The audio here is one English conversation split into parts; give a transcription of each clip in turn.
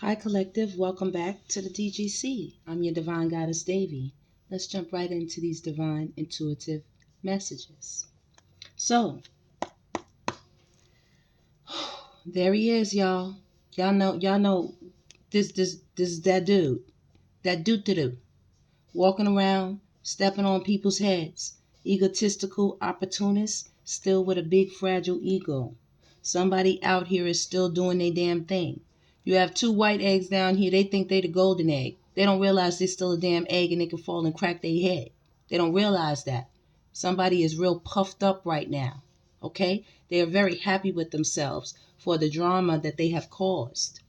Hi, Collective. Welcome back to the DGC. I'm your Divine Goddess, DEVI. Let's jump right into these divine intuitive messages. So, there he is, y'all. Y'all know this is that dude. That dude walking around, stepping on people's heads. Egotistical opportunist, still with a big fragile ego. Somebody out here is still doing their damn thing. You have two white eggs down here. They think they the golden egg. They don't realize they're still a damn egg and they can fall and crack their head. They don't realize that. Somebody is real puffed up right now. Okay? They are very happy with themselves for the drama that they have caused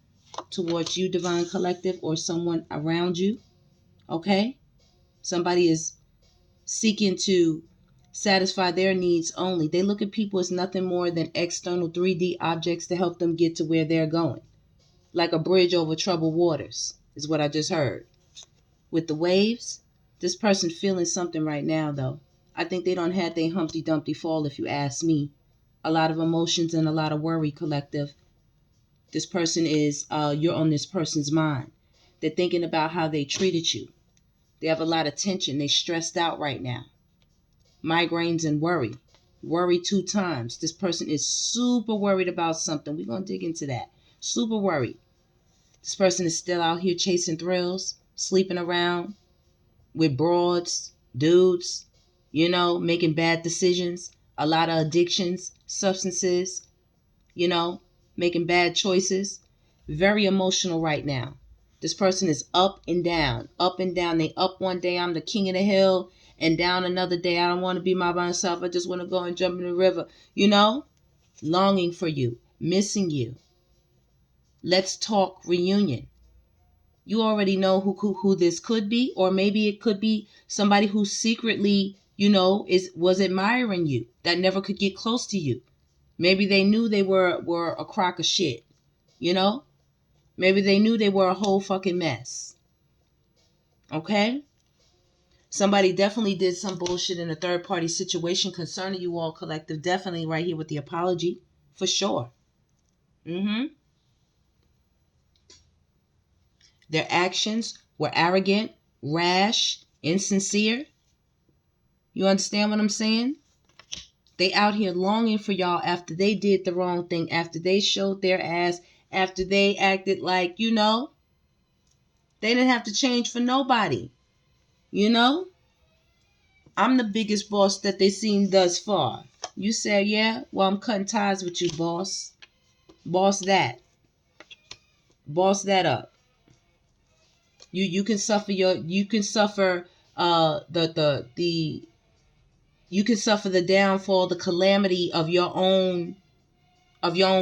towards you, Divine Collective, or someone around you. Okay? Somebody is seeking to satisfy their needs only. They look at people as nothing more than external 3D objects to help them get to where they're going. Like a bridge over troubled waters, is what I just heard. With the waves, this person feeling something right now, though. I think they don't have their Humpty Dumpty fall, if you ask me. A lot of emotions and a lot of worry, Collective. This person is, you're on this person's mind. They're thinking about how they treated you. They have a lot of tension. They're stressed out right now. Migraines and worry. Worry 2 times. This person is super worried about something. We're going to dig into that. Super worried. This person is still out here chasing thrills, sleeping around with broads, dudes, making bad decisions, a lot of addictions, substances, making bad choices. Very emotional right now. This person is up and down, up and down. They up one day, I'm the king of the hill, and down another day, I don't want to be by myself. I just want to go and jump in the river. Longing for you, missing you. Let's talk reunion. You already know who this could be, or maybe it could be somebody who secretly, was admiring you that never could get close to you. Maybe they knew they were a crock of shit, Maybe they knew they were a whole fucking mess. Okay? Somebody definitely did some bullshit in a third-party situation concerning you all, Collective. Definitely right here with the apology. For sure. Their actions were arrogant, rash, insincere. You understand what I'm saying? They out here longing for y'all after they did the wrong thing, after they showed their ass, after they acted like, they didn't have to change for nobody. I'm the biggest boss that they seen thus far. You say, yeah? Well, I'm cutting ties with you, boss. Boss that. Boss that up. You can suffer the downfall, the calamity of your own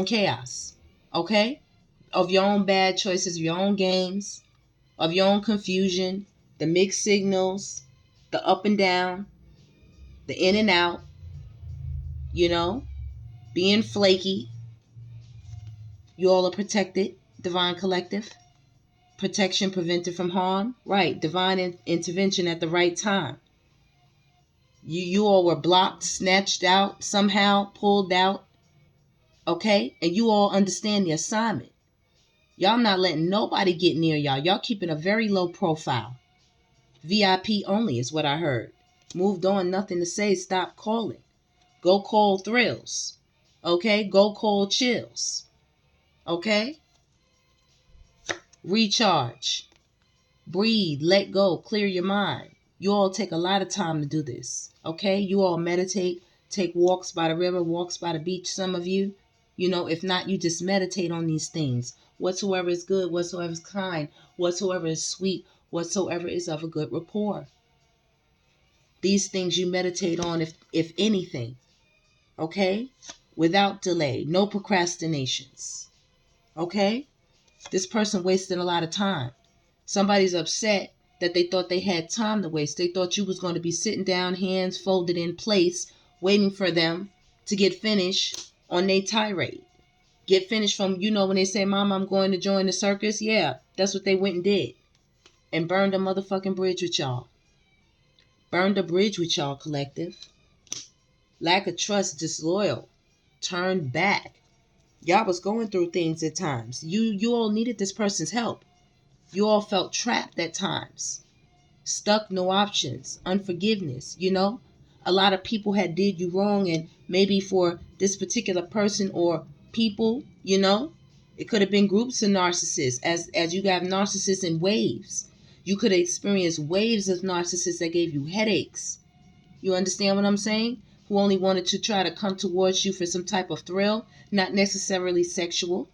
chaos. Okay? Of your own bad choices, of your own games, of your own confusion, the mixed signals, the up and down, the in and out, being flaky. You all are protected, Divine Collective. Protection prevented from harm. Right, divine intervention at the right time. You all were blocked, snatched out, somehow pulled out. Okay? And you all understand the assignment. Y'all not letting nobody get near y'all. Y'all keeping a very low profile. VIP only is what I heard. Moved on, nothing to say. Stop calling. Go call thrills. Okay? Go call chills. Okay? Recharge. Breathe. Let go. Clear your mind. You all take a lot of time to do this. Okay? You all meditate. Take walks by the river, walks by the beach, some of you. If not, you just meditate on these things. Whatsoever is good, whatsoever is kind, whatsoever is sweet, whatsoever is of a good rapport. These things you meditate on, if anything. Okay? Without delay. No procrastinations. Okay? This person wasted a lot of time. Somebody's upset that they thought they had time to waste. They thought you was going to be sitting down, hands folded in place, waiting for them to get finished on their tirade. Get finished from, when they say, Mom, I'm going to join the circus. Yeah, that's what they went and did. And burned a motherfucking bridge with y'all. Burned a bridge with y'all, Collective. Lack of trust, disloyal. Turned back. Y'all was going through things at times. You all needed this person's help. You all felt trapped at times. Stuck, no options, unforgiveness, you know? A lot of people had did you wrong, and maybe for this particular person or people, you know, it could have been groups of narcissists, as you have narcissists in waves. You could have experienced waves of narcissists that gave you headaches. You understand what I'm saying? Who only wanted to try to come towards you for some type of thrill, not necessarily sexual.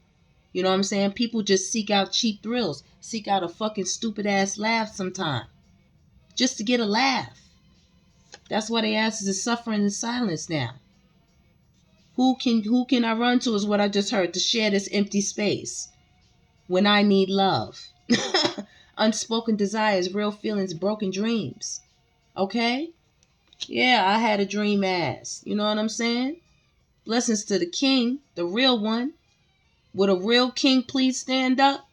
You know what I'm saying? People just seek out cheap thrills, seek out a fucking stupid ass laugh sometime, just to get a laugh. That's why they ask is suffering in silence now. Who can I run to is what I just heard, to share this empty space when I need love. Unspoken desires, real feelings, broken dreams. Okay? Yeah, I had a dream ass. You know what I'm saying? Blessings to the king, the real one. Would a real king please stand up?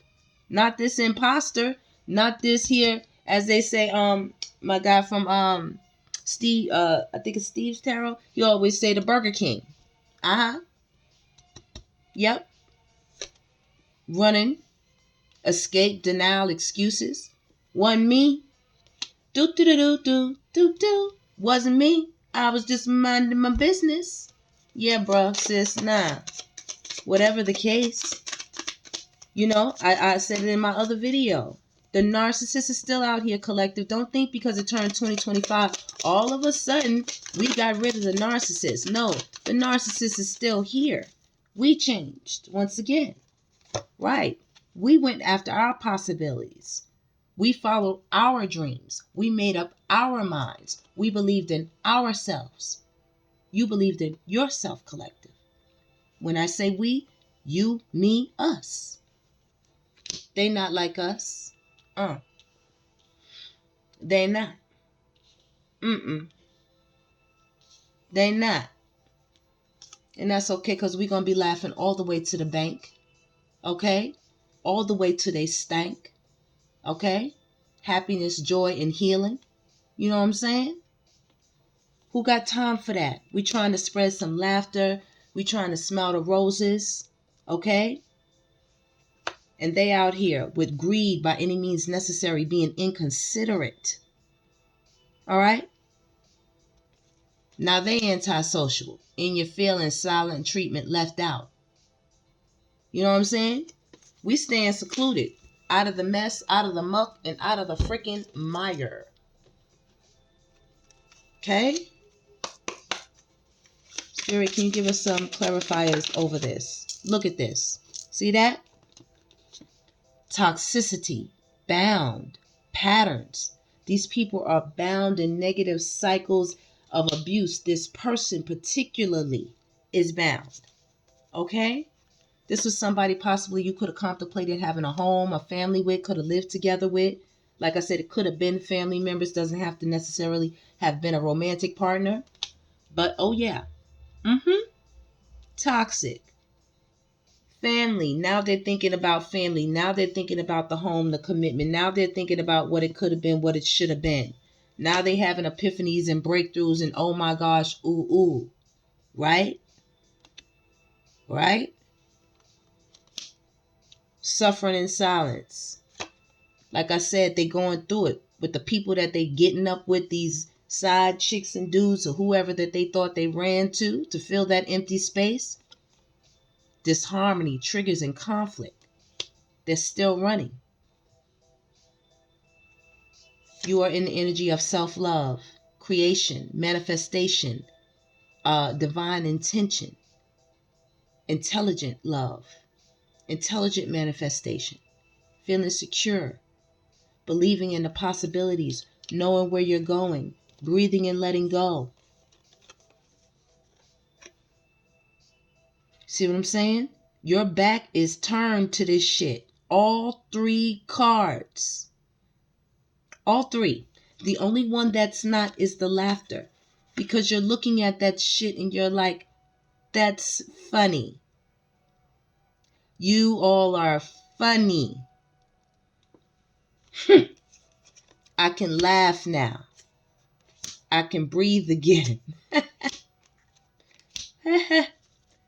Not this imposter. Not this here, as they say, my guy from Steve, I think it's Steve's Tarot. He always say the Burger King. Uh-huh. Yep. Running, escape, denial, excuses. Wasn't me. Do. Wasn't me. I was just minding my business. Yeah, bruh, sis, nah. Whatever the case. You know, I said it in my other video. The narcissist is still out here, collective. Don't think because it turned 2025, all of a sudden, we got rid of the narcissist. No, the narcissist is still here. We changed once again. Right. We went after our possibilities. We followed our dreams. We made up our minds. We believed in ourselves. You believed in yourself, collective. When I say we, you, me, us. They not like us. They not. They not. And that's okay, because we're going to be laughing all the way to the bank. Okay? All the way to they stank. Okay? Happiness, joy, and healing. You know what I'm saying? Who got time for that? We trying to spread some laughter. We trying to smell the roses. Okay? And they out here with greed by any means necessary, being inconsiderate. All right? Now they antisocial. In your feelings, silent treatment, left out. You know what I'm saying? We staying secluded. Out of the mess, out of the muck, and out of the freaking mire. Okay? Spirit, can you give us some clarifiers over this? Look at this. See that? Toxicity, bound, patterns. These people are bound in negative cycles of abuse. This person particularly is bound. Okay? This was somebody possibly you could have contemplated having a home, a family with, could have lived together with. Like I said, it could have been family members. Doesn't have to necessarily have been a romantic partner. But, oh yeah. Toxic. Family. Now they're thinking about family. Now they're thinking about the home, the commitment. Now they're thinking about what it could have been, what it should have been. Now they having epiphanies and breakthroughs and oh my gosh, ooh. Right? Right? Suffering in silence. Like I said, they going through it with the people that they getting up with, these side chicks and dudes or whoever that they thought they ran to fill that empty space. Disharmony, triggers, and conflict. They're still running. You are in the energy of self-love, creation, manifestation, divine intention, intelligent love, intelligent manifestation, feeling secure, believing in the possibilities, knowing where you're going, breathing and letting go. See what I'm saying? Your back is turned to this shit. All three cards. All three. The only one that's not is the laughter. Because you're looking at that shit and you're like, that's funny. You all are funny. I can laugh now. I can breathe again.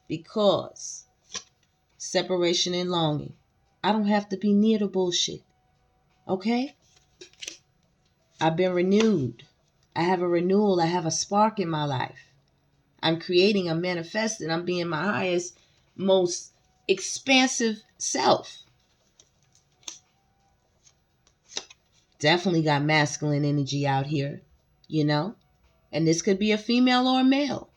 Because separation and longing. I don't have to be near the bullshit. Okay? I've been renewed. I have a renewal. I have a spark in my life. I'm creating, I'm manifesting, I'm being my highest, most expansive self. Definitely got masculine energy out here, you know? And this could be a female or a male.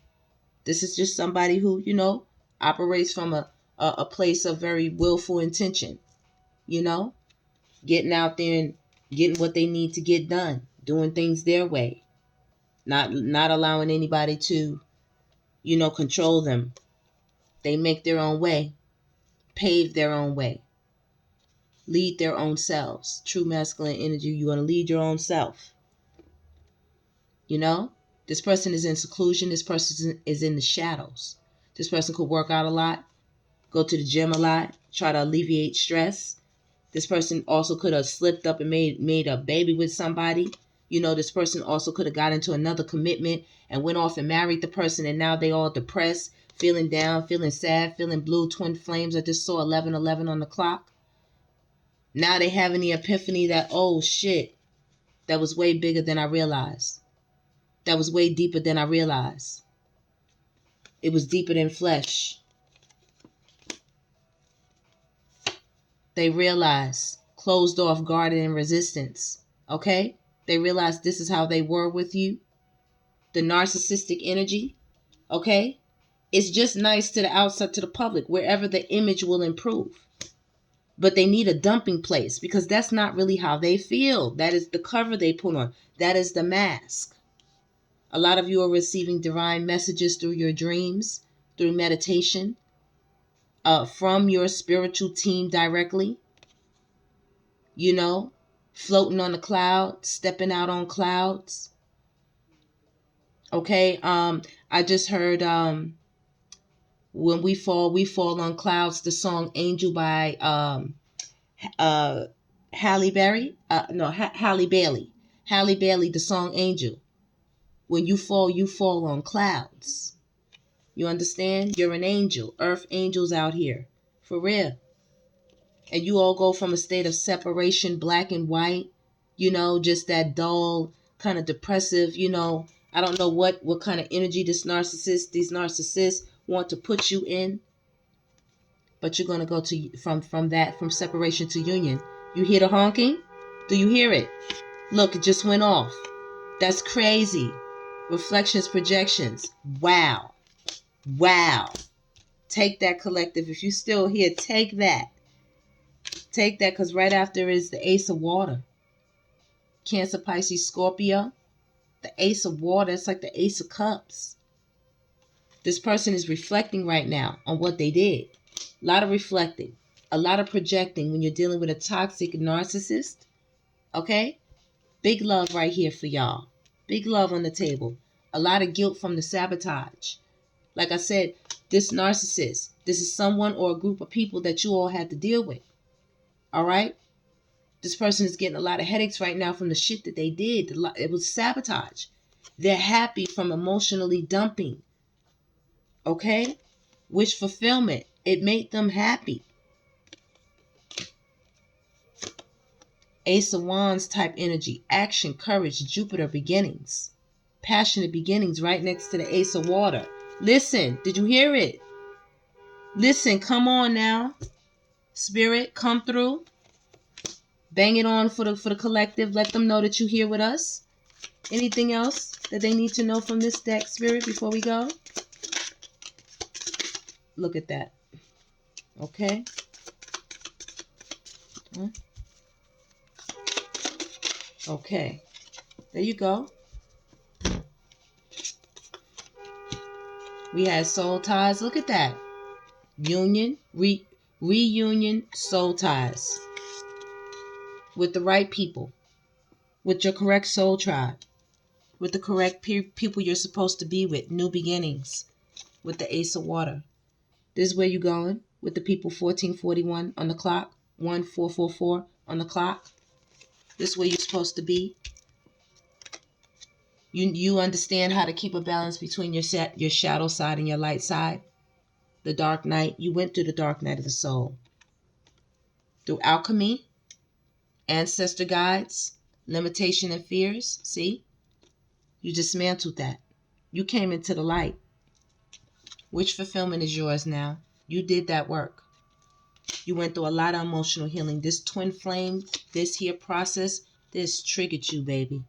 This is just somebody who, you know, operates from a place of very willful intention, you know? Getting out there and getting what they need to get done, doing things their way, not allowing anybody to, you know, control them. They make their own way, pave their own way, lead their own selves. True masculine energy, you want to lead your own self. You know, this person is in seclusion. This person is in the shadows. This person could work out a lot, go to the gym a lot, try to alleviate stress. This person also could have slipped up and made a baby with somebody. You know, this person also could have got into another commitment and went off and married the person, and now they all depressed, feeling down, feeling sad, feeling blue, twin flames. I just saw 11:11 on the clock. Now they having the epiphany that, oh shit, that was way bigger than I realized. That was way deeper than I realized. It was deeper than flesh. They realized, closed off, guarded in resistance. Okay? They realized this is how they were with you. The narcissistic energy. Okay? It's just nice to the outside, to the public, wherever the image will improve. But they need a dumping place because that's not really how they feel. That is the cover they put on. That is the mask. A lot of you are receiving divine messages through your dreams, through meditation, from your spiritual team directly. You know, floating on the cloud, stepping out on clouds. Okay, I just heard When We Fall on Clouds, the song Angel by Halle Berry. Halle Bailey. Halle Bailey, the song Angel. When you fall on clouds. You understand? You're an angel. Earth angels out here. For real. And you all go from a state of separation, black and white, you know, just that dull, kind of depressive, you know. I don't know what kind of energy these narcissists want to put you in. But you're going to go to from separation to union. You hear the honking? Do you hear it? Look, it just went off. That's crazy. Reflections, projections. Wow. Wow. Take that, collective. If you're still here, take that. Take that, because right after is the Ace of Water. Cancer, Pisces, Scorpio. The Ace of Water, it's like the Ace of Cups. This person is reflecting right now on what they did. A lot of reflecting. A lot of projecting when you're dealing with a toxic narcissist. Okay? Big love right here for y'all. Big love on the table. A lot of guilt from the sabotage. Like I said, this narcissist, this is someone or a group of people that you all had to deal with. All right? This person is getting a lot of headaches right now from the shit that they did. It was sabotage. They're happy from emotionally dumping. Okay? Wish fulfillment. It made them happy. Ace of Wands type energy. Action, courage, Jupiter, beginnings. Passionate beginnings right next to the Ace of Water. Listen, did you hear it? Listen, come on now. Spirit, come through. Bang it on for the collective. Let them know that you're here with us. Anything else that they need to know from this deck, Spirit, before we go? Look at that. Okay. Okay. There you go. We had soul ties. Look at that. Union, reunion, soul ties. With the right people. With your correct soul tribe. With the correct people you're supposed to be with. New beginnings. With the Ace of Water. This is where you're going. With the people 1441 on the clock. 1444 on the clock. This is where you're supposed to be. You understand how to keep a balance between your shadow side and your light side. The dark night. You went through the dark night of the soul. Through alchemy, ancestor guides, limitation and fears. See? You dismantled that. You came into the light. Which fulfillment is yours now? You did that work. You went through a lot of emotional healing. This twin flame, this here process, this triggered you, baby.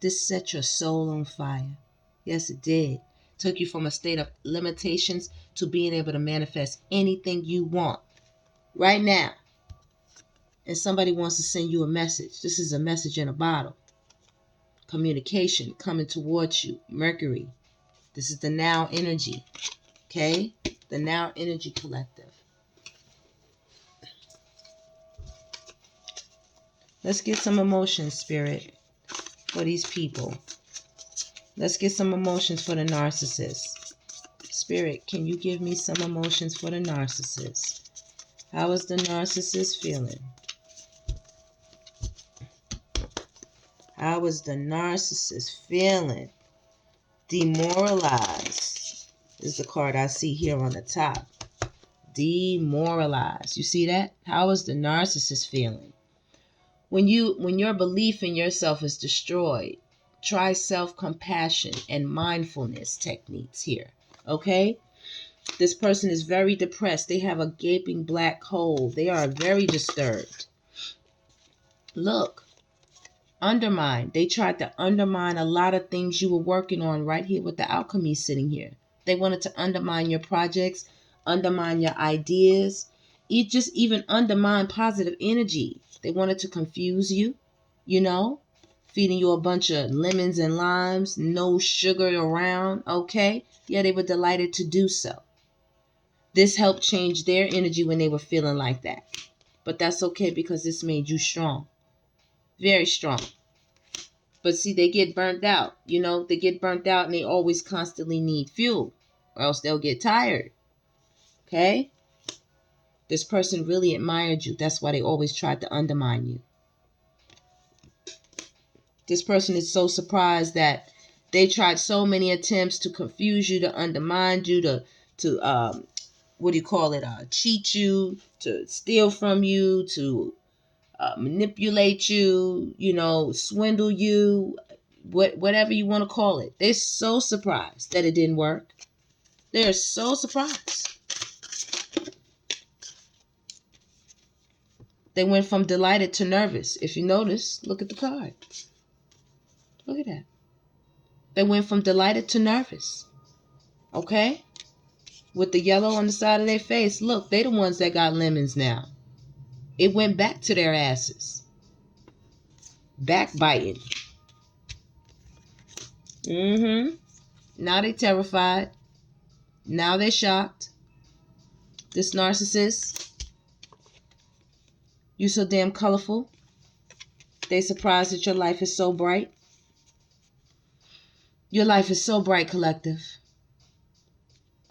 This set your soul on fire. Yes, it did. Took you from a state of limitations to being able to manifest anything you want right now. And somebody wants to send you a message. This is a message in a bottle. Communication coming towards you. Mercury. This is the now energy. Okay? The now energy collective. Let's get some emotions, Spirit, for these people. Let's get some emotions for the narcissist. Spirit, can you give me some emotions for the narcissist? How is the narcissist feeling? How is the narcissist feeling? Demoralized is the card I see here on the top. Demoralized. You see that? How is the narcissist feeling? When your belief in yourself is destroyed, try self-compassion and mindfulness techniques here. Okay? This person is very depressed. They have a gaping black hole. They are very disturbed. Look. Undermine. They tried to undermine a lot of things you were working on right here with the alchemy sitting here. They wanted to undermine your projects, undermine your ideas, just even undermine positive energy. They wanted to confuse you, feeding you a bunch of lemons and limes, no sugar around, okay? Yeah, they were delighted to do so. This helped change their energy when they were feeling like that. But that's okay because this made you strong. Very strong. But see, they get burnt out. They get burnt out and they always constantly need fuel or else they'll get tired. Okay? This person really admired you. That's why they always tried to undermine you. This person is so surprised that they tried so many attempts to confuse you, to undermine you, to cheat you, to steal from you, to manipulate you, swindle you, whatever you want to call it. They're so surprised that it didn't work. They're so surprised. They went from delighted to nervous. If you notice, look at the card. Look at that. They went from delighted to nervous. Okay? With the yellow on the side of their face. Look, they the ones that got lemons now. It went back to their asses. Backbiting. Now they terrified. Now they're shocked. This narcissist. You so damn colorful. They surprised that your life is so bright. Your life is so bright, collective.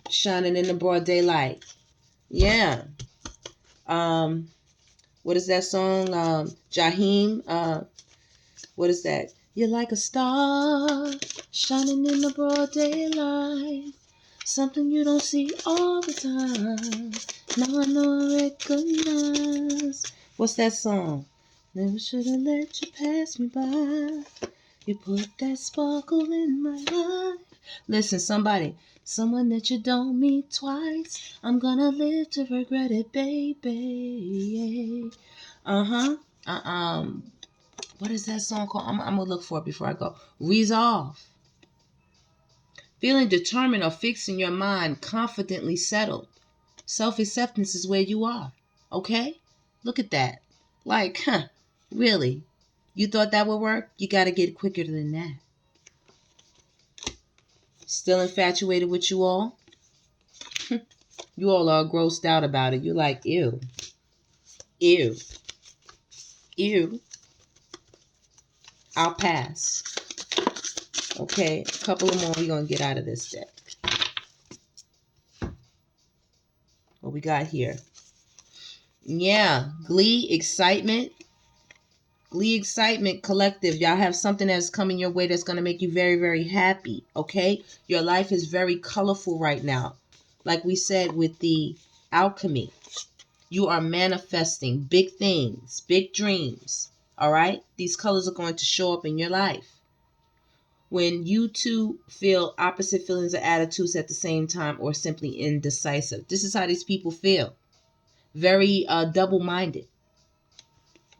Shining in the broad daylight. Yeah. What is that song? Jaheim. What is that? You're like a star shining in the broad daylight. Something you don't see all the time. Now I know I recognize. What's that song? Never should have let you pass me by. You put that sparkle in my life. Listen, someone that you don't meet twice. I'm gonna live to regret it, baby. What is that song called? I'm gonna look for it before I go. Resolve. Feeling determined or fixed in your mind, confidently settled. Self-acceptance is where you are. Okay? Look at that. Like, really? You thought that would work? You got to get quicker than that. Still infatuated with you all? You all are grossed out about it. You're like, ew. Ew. Ew. I'll pass. Okay, a couple of more we're going to get out of this deck. What we got here? Yeah, glee, excitement. Glee, excitement, collective. Y'all have something that's coming your way that's going to make you very, very happy, okay? Your life is very colorful right now. like we said with the alchemy, you are manifesting big things, big dreams. All right? These colors are going to show up in your life. When you two feel opposite feelings or attitudes at the same time, or simply indecisive. This is how these people feel. Very double-minded.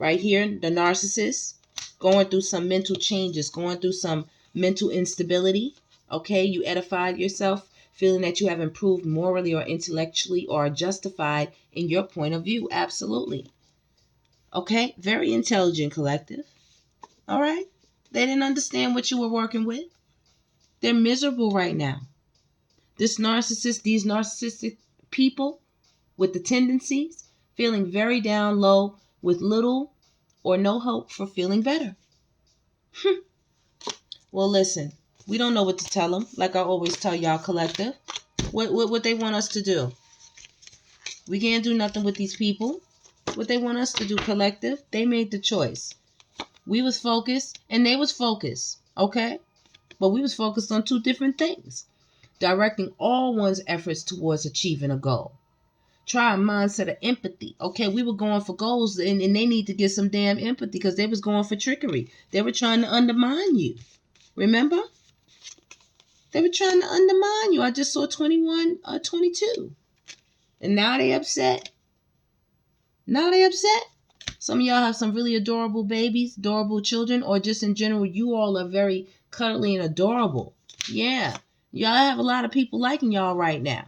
Right here, the narcissist, going through some mental changes, going through some mental instability. Okay, you edified yourself, feeling that you have improved morally or intellectually, or are justified in your point of view. Absolutely. Okay, very intelligent collective. All right, they didn't understand what you were working with. They're miserable right now. These narcissistic people with the tendencies, feeling very down low with little or no hope for feeling better. Well, listen, we don't know what to tell them. Like I always tell y'all, collective, what they want us to do. We can't do nothing with these people. What they want us to do, collective, they made the choice. We was focused and they was focused, okay? But we was focused on two different things. Directing all one's efforts towards achieving a goal. Try a mindset of empathy. Okay, we were going for goals and they need to get some damn empathy because they was going for trickery. They were trying to undermine you. Remember? They were trying to undermine you. I just saw 21, 22. And now they upset. Now they upset. Some of y'all have some really adorable babies, adorable children, or just in general, you all are very cuddly and adorable. Yeah. Y'all have a lot of people liking y'all right now.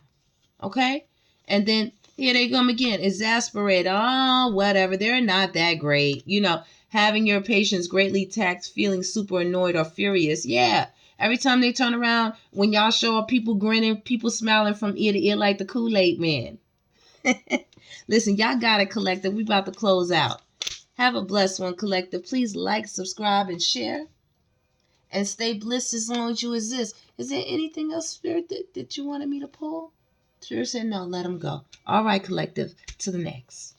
Okay? And then here they come again, exasperated. Oh, whatever. They're not that great. You know, having your patience greatly taxed, feeling super annoyed or furious. Yeah. Every time they turn around, when y'all show up, people grinning, people smiling from ear to ear like the Kool-Aid man. Listen, y'all got it, collective. We about to close out. Have a blessed one, collective. Please like, subscribe, and share. And stay blessed as long as you exist. Is there anything else, Spirit, that you wanted me to pull? Spirit said no, let them go. All right, collective. To the next.